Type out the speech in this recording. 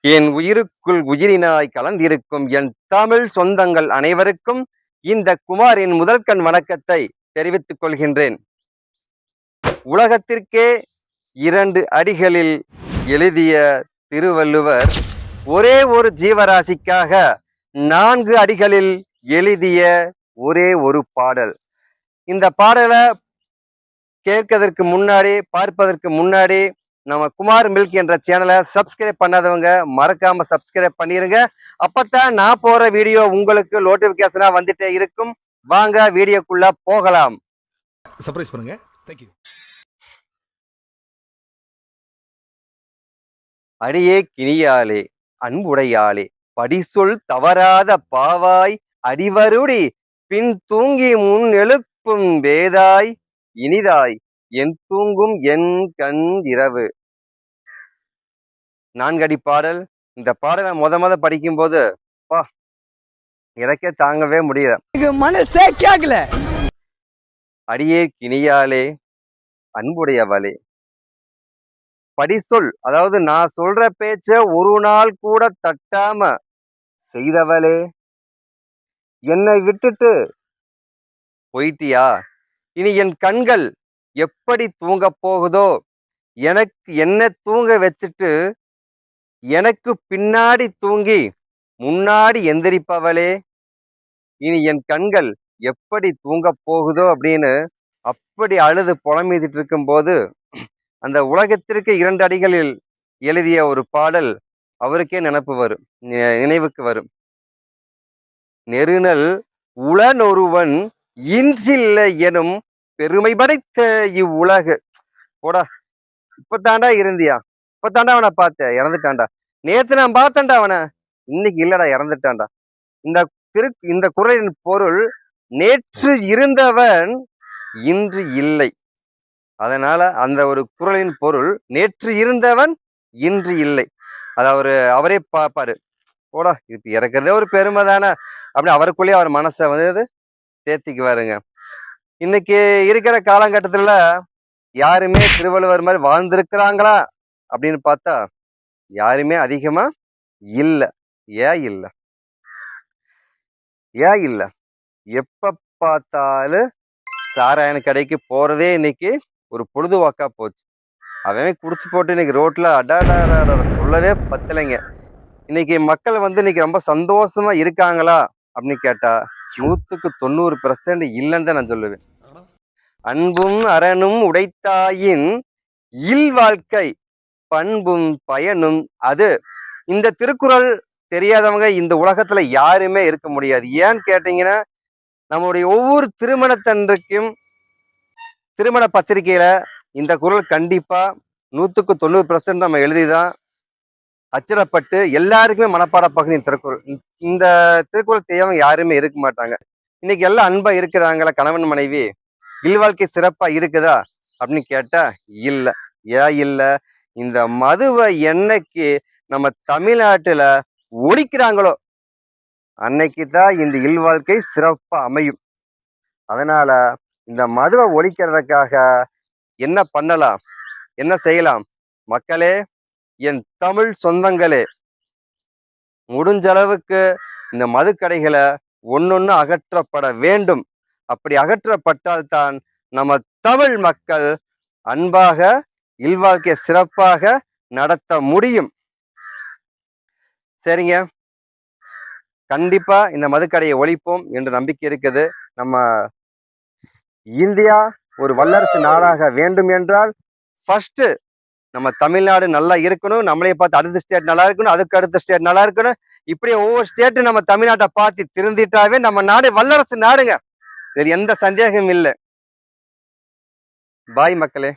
என் உயிருக்குள் உயிரினாய் கலந்திருக்கும் என் தமிழ் சொந்தங்கள் அனைவருக்கும் இந்த குமாரின் முதல்கண் வணக்கத்தை தெரிவித்துக் கொள்கின்றேன். உலகத்திற்கே 2 அடிகளில் எழுதிய திருவள்ளுவர் ஒரே ஒரு ஜீவராசிக்காக 4 அடிகளில் எழுதிய ஒரே ஒரு பாடல். இந்த பாடலை கேட்கறதற்கு முன்னாடி, பார்ப்பதற்கு முன்னாடி நம்ம குமார் மில்க் என்ற சேனலை சப்ஸ்கிரைப் பண்ணாதவங்க மறக்காம சப்ஸ்கிரைப் பண்ணிருங்க. அப்பதான் நான் போற வீடியோ உங்களுக்கு நோட்டிபிகேஷனா வந்துட்டே இருக்கும். வாங்க வீடியோக்குள்ள போகலாம். சர்ப்ரைஸ் பண்ணுங்க. தேங்க்யூ. அடியே கிணியாளே அன்புடையாளே படிசொல் தவறாத பாவாய் அடிவருடி பின் தூங்கி முன் எழுப்பும் வேதாய் இனிதாய் என் தூங்கும் என் கண் இரவு. 4 அடி பாடல். இந்த பாடலை முத படிக்கும் போது எனக்கே தாங்கவே முடியல. மனசே கேக்கல. அடியே கிணியாலே அன்புடையவளே படிசொல், அதாவது நான் சொல்ற பேச்ச ஒரு நாள் கூட தட்டாம செய்தவளே, என்னை விட்டுட்டு போயிட்டியா? இனி என் கண்கள் எப்படி தூங்க போகுதோ? எனக்கு என்ன தூங்க வச்சுட்டு எனக்கு பின்னாடி தூங்கி முன்னாடி எந்திரிப்பவளே, இனி என் கண்கள் எப்படி தூங்க போகுதோ அப்படின்னு அப்படி அழுது புலம்பிட்டு இருக்கும் போது அந்த உலகத்திற்கு 2 அடிகளில் எழுதிய ஒரு பாடல் அவருக்கே நினைவுக்கு வரும். நெருநல் உளனொருவன் இன்றில்லை எனும் பெருமை படைத்த இவ்வுலகு. போடா, இப்பதாண்டா இருந்தியா? இப்பதாண்டா அவனை பார்த்த, இறந்துட்டான்டா. நேத்து நான் பார்த்தேன்டா அவனை, இன்னைக்கு இல்லடா, இறந்துட்டான்டா. இந்த குறளின் பொருள், நேற்று இருந்தவன் இன்று இல்லை. அதனால அந்த ஒரு குறளின் பொருள், நேற்று இருந்தவன் இன்று இல்லை. அது அவரே பார்ப்பாரு. போடா, இப்ப இறக்குறதே ஒரு பெருமை தானே அப்படின்னு அவருக்குள்ளேயே அவர் மனசை தேத்திக்குவாருங்க. இன்னைக்கு இருக்கிற காலகட்டத்துல யாருமே திருவள்ளுவர் மாதிரி வாழ்ந்திருக்கிறாங்களா அப்படின்னு பார்த்தா யாருமே அதிகமா இல்ல. ஏன் இல்ல? எப்ப பார்த்தாலும் சாராயண கடைக்கு போறதே இன்னைக்கு ஒரு பொழுதுவாக்கா போச்சு. அவன் குடிச்சு போட்டு இன்னைக்கு ரோட்ல சொல்லவே பத்தலைங்க. இன்னைக்கு மக்கள் இன்னைக்கு ரொம்ப சந்தோஷமா இருக்காங்களா அப்படின்னு கேட்டா 100க்கு 90% இல்லைன்னு தான் நான் சொல்லுவேன். அன்பும் அரணும் உடைத்தாயின் இல் வாழ்க்கை பண்பும் பயனும் அது. இந்த திருக்குறள் தெரியாதவங்க இந்த உலகத்துல யாருமே இருக்க முடியாது. ஏன்னு கேட்டீங்கன்னா, நம்மளுடைய ஒவ்வொரு திருமணத்தன்றைக்கும் திருமண பத்திரிகையில இந்த குறள் கண்டிப்பா 100க்கு 90% நம்ம எழுதிதான் அச்சிடப்பட்டு எல்லாருக்குமே மனப்பாட பகுதி திருக்குறள். இந்த திருக்குறள் தெரியாம யாருமே இருக்க மாட்டாங்க. இன்னைக்கு எல்லாம் அன்பா இருக்கிறாங்களா கணவன் மனைவி? இல்வாழ்க்கை சிறப்பா இருக்குதா அப்படின்னு கேட்டா இல்ல. ஏன் இல்ல? இந்த மதுவை என்னைக்கு நம்ம தமிழ்நாட்டுல ஒழிக்கிறாங்களோ அன்னைக்குதான் இந்த இல்வாழ்க்கை சிறப்பா அமையும். அதனால இந்த மதுவை ஒழிக்கிறதுக்காக என்ன பண்ணலாம், என்ன செய்யலாம்? மக்களே, என் தமிழ் சொந்தங்களே, முடிஞ்ச அளவுக்கு இந்த மதுக்கடைகளை ஒன்னொன்னு அகற்றப்பட வேண்டும். அப்படி அகற்றப்பட்டால்தான் நம்ம தமிழ் மக்கள் அன்பாக இல்வாழ்க்கையை சிறப்பாக நடத்த முடியும். சரிங்க, கண்டிப்பா இந்த மதுக்கடையை ஒழிப்போம் என்ற நம்பிக்கை இருக்குது. நம்ம இந்தியா ஒரு வல்லரசு நாடாக வேண்டும் என்றால் ஃபர்ஸ்ட் நம்ம தமிழ்நாடு நல்லா இருக்கணும். நம்மளையே பார்த்து அடுத்த ஸ்டேட் நல்லா இருக்கணும், அதுக்கு அடுத்த ஸ்டேட் நல்லா இருக்கணும். இப்படியே ஒவ்வொரு ஸ்டேட்டும் நம்ம தமிழ்நாட்டை பார்த்து திருந்திட்டாவே நம்ம நாடு வல்லரசு நாடுங்க. வேறு எந்த சந்தேகமும் இல்லை. பாய் மக்களே.